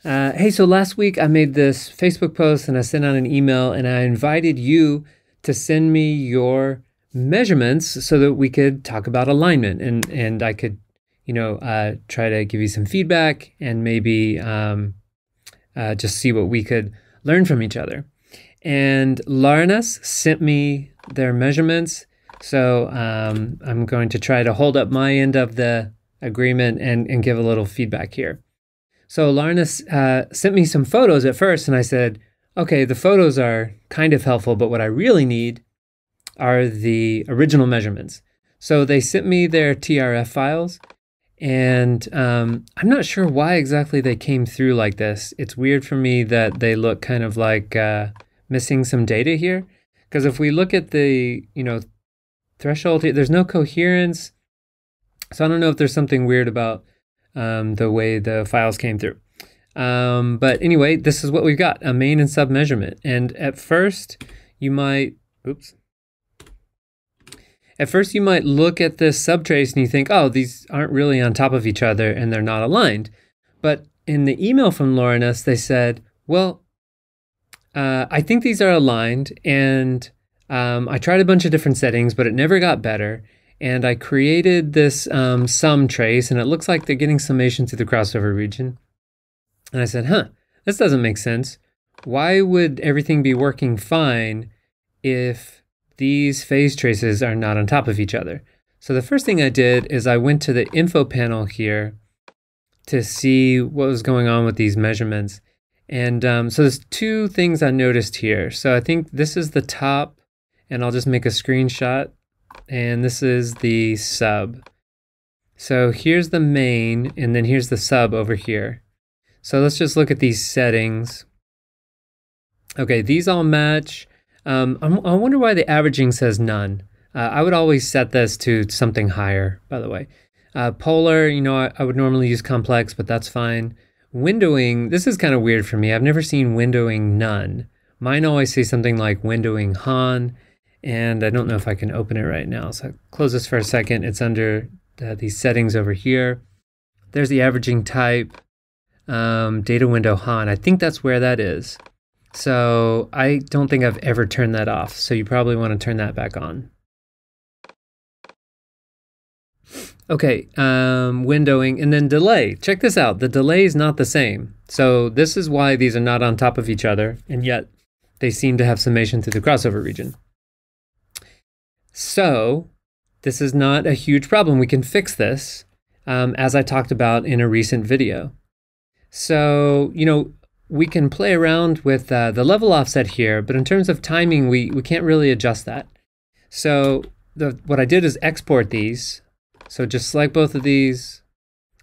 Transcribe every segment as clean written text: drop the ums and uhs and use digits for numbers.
Hey, so last week I made this Facebook post and I sent out an email and I invited you to send me your measurements so that we could talk about alignment and I could, try to give you some feedback and maybe just see what we could learn from each other. And Larnas sent me their measurements, so I'm going to try to hold up my end of the agreement and give a little feedback here. So Larnas sent me some photos at first, and I said, okay, the photos are kind of helpful, but what I really need are the original measurements. So they sent me their TRF files, and I'm not sure why exactly they came through like this. It's weird for me that they look kind of like missing some data here, because if we look at the threshold here, there's no coherence. So I don't know if there's something weird about the way the files came through. But anyway, this is what we've got, a main and sub measurement. And at first you might look at this subtrace and you think, oh, these aren't really on top of each other and they're not aligned. But in the email from Laurinus, they said, well, I think these are aligned, and I tried a bunch of different settings, but it never got better. And I created this sum trace, and it looks like they're getting summation through the crossover region. And I said, this doesn't make sense. Why would everything be working fine if these phase traces are not on top of each other? So the first thing I did is I went to the info panel here to see what was going on with these measurements. And so there's two things I noticed here. So I think this is the top, and I'll just make a screenshot. And this is the sub. So here's the main, and then here's the sub over here. So let's just look at these settings. Okay, these all match. I wonder why the averaging says none. I would always set this to something higher, by the way. Polar, I would normally use complex, but that's fine. Windowing, this is kind of weird for me. I've never seen windowing none. Mine always say something like windowing Han. And I don't know if I can open it right now. So I'll close this for a second. It's under these settings over here. There's the averaging type, data window Han. I think that's where that is. So I don't think I've ever turned that off. So you probably want to turn that back on. Okay, windowing and then delay. Check this out. The delay is not the same. So this is why these are not on top of each other, and yet they seem to have summation through the crossover region. So this is not a huge problem. We can fix this, as I talked about in a recent video. So, we can play around with the level offset here, but in terms of timing, we can't really adjust that. So what I did is export these. So just select both of these,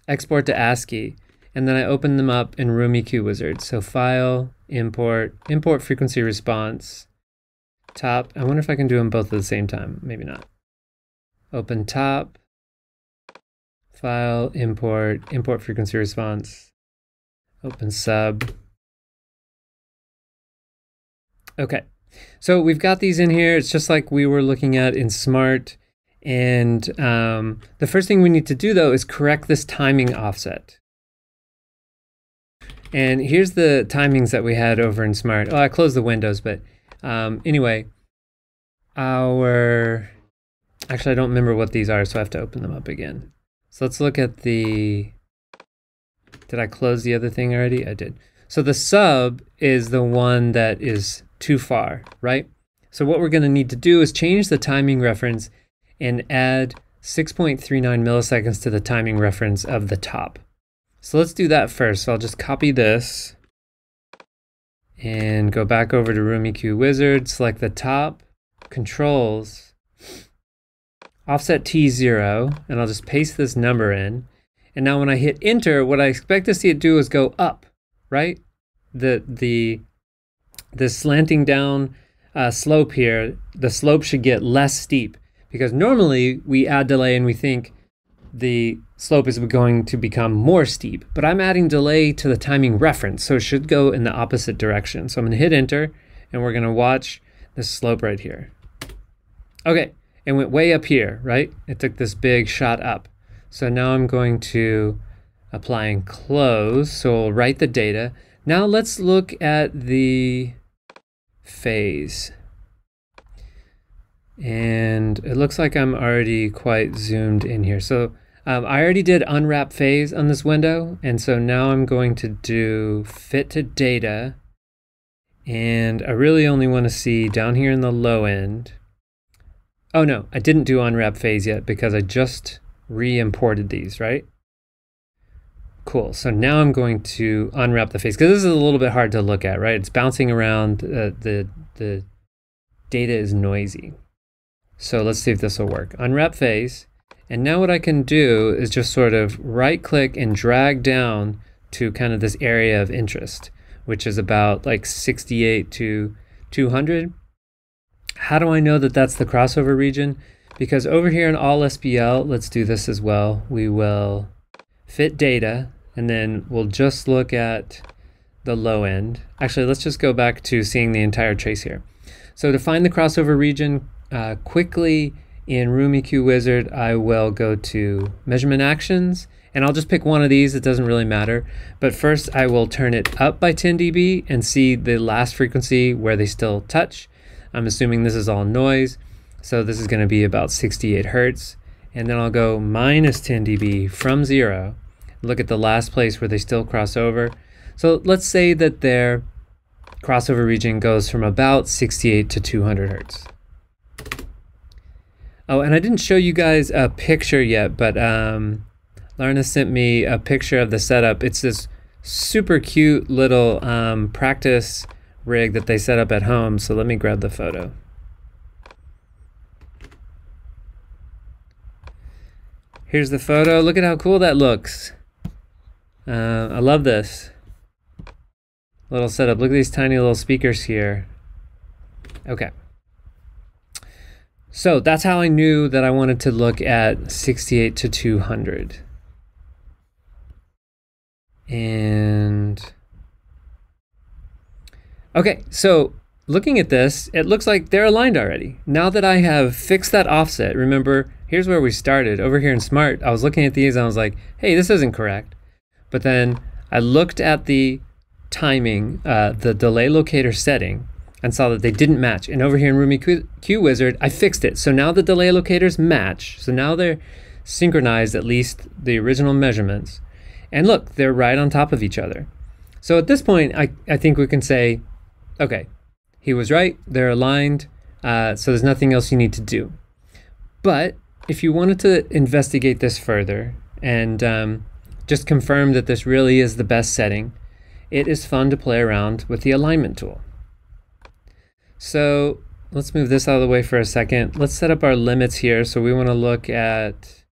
export to ASCII, and then I open them up in Room EQ Wizard. So File, Import, Import Frequency Response, Top. I wonder if I can do them both at the same time. Maybe not. Open Top, File, Import, Import Frequency Response, open Sub. Okay, so we've got these in here. It's just like we were looking at in Smart. And the first thing we need to do, though, is correct this timing offset. And here's the timings that we had over in Smart. Oh, I closed the windows, but anyway, actually, I don't remember what these are, so I have to open them up again. So let's look at did I close the other thing already? I did. So the sub is the one that is too far, right? So what we're going to need to do is change the timing reference and add 6.39 milliseconds to the timing reference of the top. So let's do that first. So I'll just copy this and go back over to Room EQ Wizard, select the top, Controls, offset T0, and I'll just paste this number in. And now when I hit enter, what I expect to see it do is go up, right? The slanting down slope here, the slope should get less steep. Because normally we add delay and we think the slope is going to become more steep, but I'm adding delay to the timing reference, so it should go in the opposite direction. So I'm going to hit enter, and we're going to watch this slope right here. Okay, it went way up here, right? It took this big shot up. So now I'm going to apply and close. So we'll write the data. Now let's look at the phase. And it looks like I'm already quite zoomed in here. So I already did unwrap phase on this window. And so now I'm going to do fit to data. And I really only want to see down here in the low end. Oh no, I didn't do unwrap phase yet because I just re-imported these, right? Cool, so now I'm going to unwrap the phase because this is a little bit hard to look at, right? It's bouncing around, the data is noisy. So let's see if this will work. Unwrap phase, and now what I can do is just sort of right click and drag down to kind of this area of interest, which is about like 68 to 200. How do I know that that's the crossover region? Because over here in all SPL, let's do this as well. We will fit data, and then we'll just look at the low end. Actually, let's just go back to seeing the entire trace here. So to find the crossover region quickly in RumiQ Wizard, I will go to measurement actions, and I'll just pick one of these. It doesn't really matter. But first, I will turn it up by 10 dB and see the last frequency where they still touch. I'm assuming this is all noise. So this is going to be about 68 Hertz. And then I'll go minus 10 dB from 0. Look at the last place where they still cross over. So let's say that their crossover region goes from about 68 to 200 Hertz. Oh, and I didn't show you guys a picture yet, but Lorna sent me a picture of the setup. It's this super cute little practice rig that they set up at home. So let me grab the photo. Here's the photo. Look at how cool that looks. I love this little setup. Look at these tiny little speakers here. Okay. So that's how I knew that I wanted to look at 68 to 200. And okay, so looking at this, it looks like they're aligned already. Now that I have fixed that offset, remember, here's where we started. Over here in Smart, I was looking at these and I was like, hey, this isn't correct. But then I looked at the timing, the delay locator setting, and saw that they didn't match. And over here in RumiQ Wizard, I fixed it. So now the delay locators match. So now they're synchronized, at least the original measurements. And look, they're right on top of each other. So at this point, I think we can say, okay, he was right, they're aligned, so there's nothing else you need to do. But if you wanted to investigate this further and just confirm that this really is the best setting, it is fun to play around with the alignment tool. So let's move this out of the way for a second. Let's set up our limits here. So we want to look at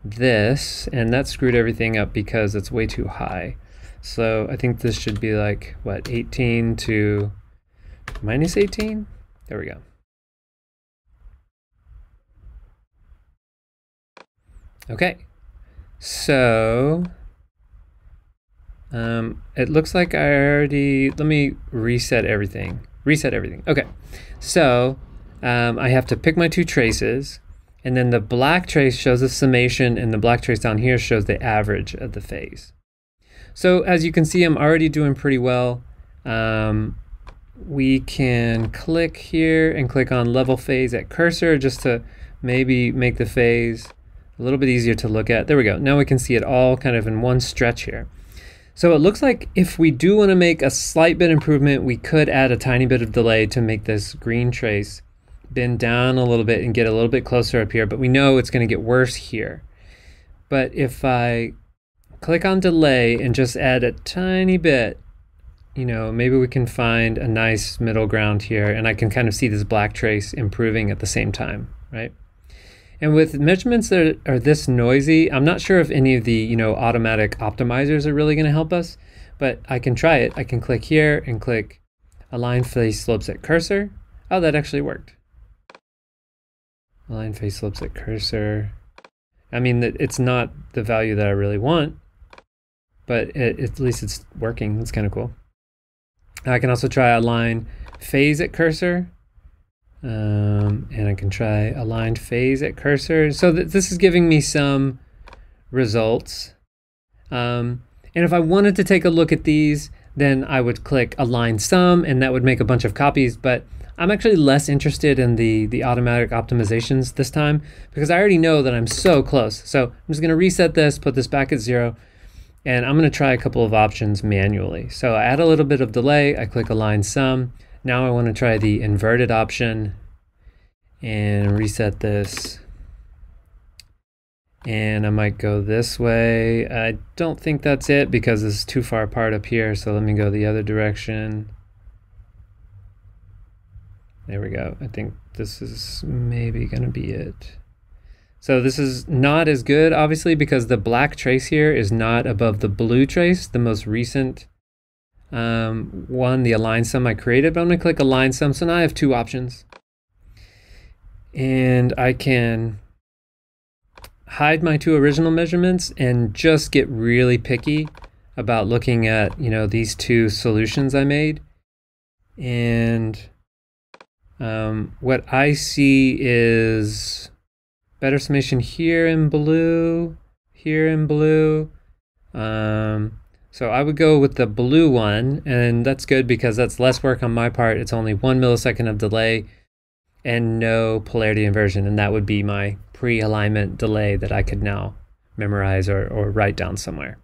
this, and that screwed everything up because it's way too high. So I think this should be like, what, 18 to minus 18? There we go. Okay, so it looks like I already, let me reset everything. Okay, so I have to pick my two traces, and then the black trace shows the summation, and the black trace down here shows the average of the phase. So as you can see, I'm already doing pretty well. We can click here and click on level phase at cursor just to maybe make the phase a little bit easier to look at. There we go. Now we can see it all kind of in one stretch here. So it looks like if we do want to make a slight bit improvement, we could add a tiny bit of delay to make this green trace bend down a little bit and get a little bit closer up here, but we know it's going to get worse here. But if I click on delay and just add a tiny bit, you know, maybe we can find a nice middle ground here, and I can kind of see this black trace improving at the same time, right? And with measurements that are this noisy, I'm not sure if any of the, you know, automatic optimizers are really going to help us, but I can try it. I can click here and click Align Phase Slopes at Cursor. Oh, that actually worked. Align Phase Slopes at Cursor. I mean, it's not the value that I really want, but at least it's working. That's kind of cool. I can also try Align Phase at Cursor. And I can try aligned phase at cursor. So this is giving me some results. And if I wanted to take a look at these, then I would click Align Sum, and that would make a bunch of copies. But I'm actually less interested in the automatic optimizations this time, because I already know that I'm so close. So I'm just going to reset this, put this back at 0, and I'm going to try a couple of options manually. So I add a little bit of delay, I click Align Sum. Now I want to try the inverted option and reset this. And I might go this way. I don't think that's it because this is too far apart up here. So let me go the other direction. There we go. I think this is maybe going to be it. So this is not as good, obviously, because the black trace here is not above the blue trace, the most recent one, the Align Sum I created. But I'm going to click Align Sum. So now I have two options. And I can hide my two original measurements and just get really picky about looking at, these two solutions I made. And what I see is better summation here in blue, here in blue. So I would go with the blue one, and that's good because that's less work on my part. It's only 1 millisecond of delay and no polarity inversion, and that would be my pre-alignment delay that I could now memorize or write down somewhere.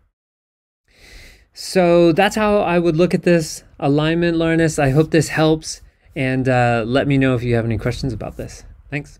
So that's how I would look at this alignment, learners. I hope this helps, and let me know if you have any questions about this. Thanks.